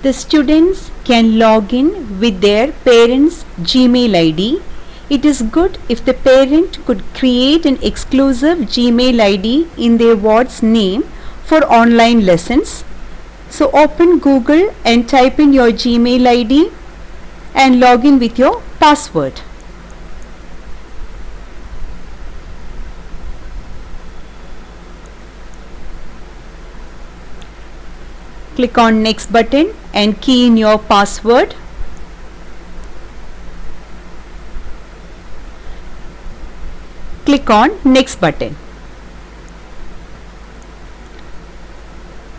The students can log in with their parents' Gmail ID. It is good if the parent could create an exclusive Gmail ID in their ward's name for online lessons. So open Google and type in your Gmail ID and log in with your password. Click on next button and key in your password. Click on next button.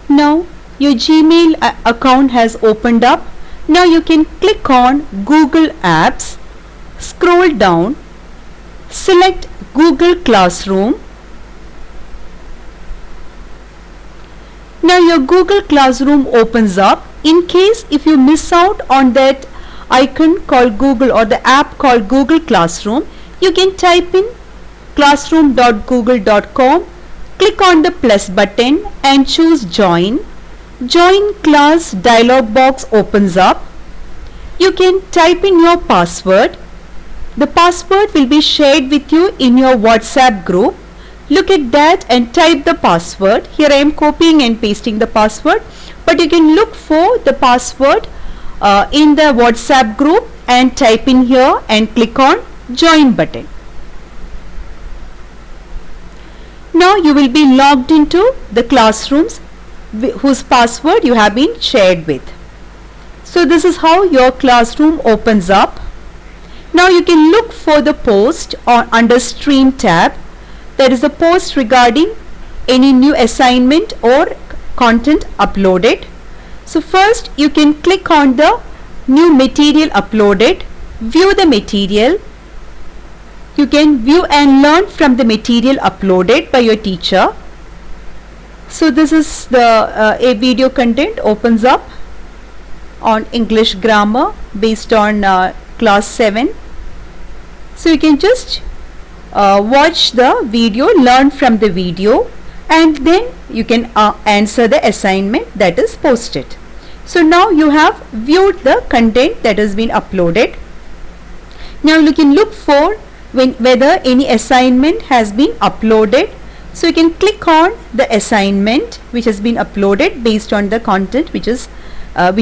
Now your Gmail account has opened up. Now you can click on Google Apps, scroll down, select Google Classroom. Now your Google Classroom opens up. In case if you miss out on that icon called Google or the app called Google Classroom, you can type in classroom.google.com, click on the plus button and choose join. Join class dialog box opens up. You can type in your password. The password will be shared with you in your WhatsApp group. Look at that and type the password. Here I am copying and pasting the password, but you can look for the password in the WhatsApp group and type in here and click on join button. Now you will be logged into the classrooms whose password you have been shared with. So this is how your classroom opens up. Now you can look for the post under stream tab. That is a post regarding any new assignment or content uploaded. So first you can click on the new material uploaded, view the material. You can view and learn from the material uploaded by your teacher. So this is the a video content opens up on English grammar based on class 7. So you can just watch the video, learn from the video, and then you can answer the assignment that is posted. So now you have viewed the content that has been uploaded. Now you can look for whether any assignment has been uploaded. So you can click on the assignment which has been uploaded based on the content which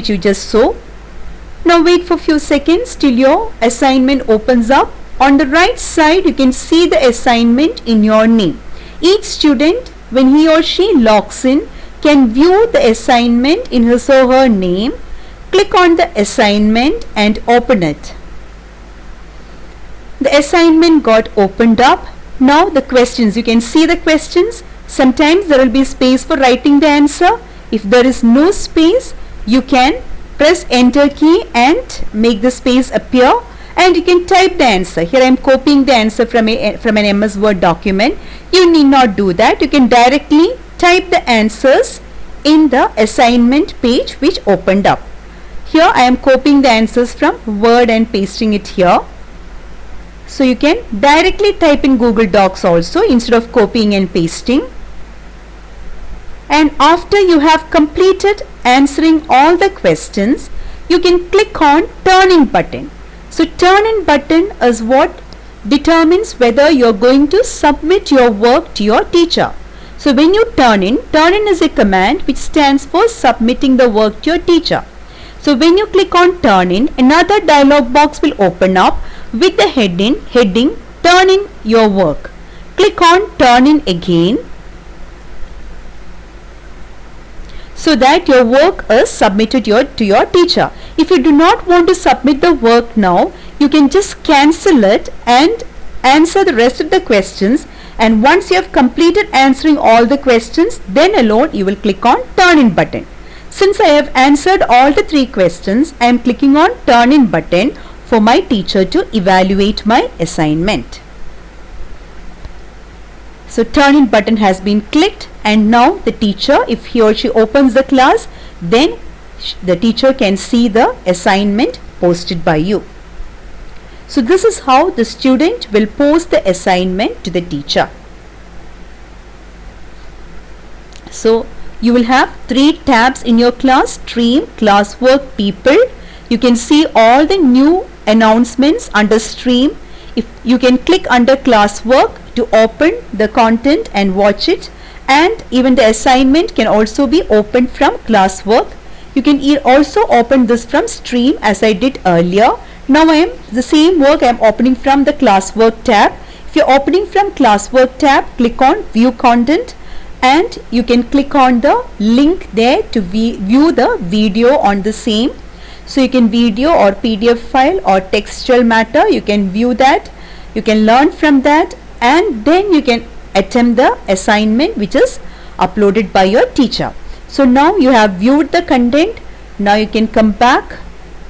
you just saw. Now wait for few seconds till your assignment opens up. On the right side you can see the assignment in your name. Each student, when he or she logs in, can view the assignment in his or her name. Click on the assignment and open it. The assignment got opened up. Now the questions, you can see the questions. Sometimes there will be space for writing the answer. If there is no space, you can press enter key and make the space appear, and you can type the answer. Here I am copying the answer from an MS Word document. You need not do that. You can directly type the answers in the assignment page which opened up. Here I am copying the answers from Word and pasting it here. So you can directly type in Google Docs also instead of copying and pasting. And after you have completed answering all the questions, you can click on turn in button. So turn in button is what determines whether you are going to submit your work to your teacher. So when you turn in is a command which stands for submitting the work to your teacher. So when you click on turn in, another dialog box will open up with the heading turn in your work. Click on turn in again so that your work is submitted to your teacher. If you do not want to submit the work now, you can just cancel it and answer the rest of the questions, and once you have completed answering all the questions, then alone you will click on turn in button. Since I have answered all the 3 questions, I am clicking on turn in button for my teacher to evaluate my assignment. So turn in button has been clicked, and now the teacher, if he or she opens the class, then the teacher can see the assignment posted by you. So this is how the student will post the assignment to the teacher. So You will have 3 tabs in your class: Stream, Classwork, People. You can see all the new announcements under Stream. If you can click under Classwork to open the content and watch it, and even the assignment can also be opened from Classwork. You can also open this from Stream as I did earlier. Now the same work I am opening from the Classwork tab. If you are opening from Classwork tab, click on View Content, and you can click on the link there to view the video on the same. So you can video or PDF file or textual matter, you can view that, you can learn from that, and then you can attempt the assignment which is uploaded by your teacher. So now you have viewed the content. Now you can come back,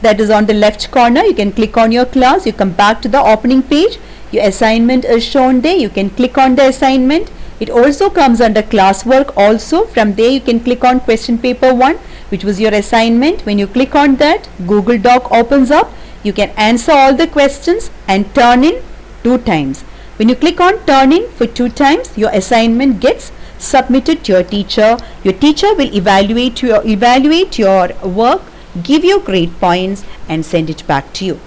that is on the left corner. You can click on your class, you come back to the opening page, your assignment is shown there. You can click on the assignment. It also comes under Classwork also. From there you can click on question paper 1, which was your assignment. When you click on that, Google Doc opens up. You can answer all the questions and turn in 2 times. When you click on turn in for 2 times, your assignment gets submitted to your teacher. Your teacher will evaluate your work, give you grade points, and send it back to you.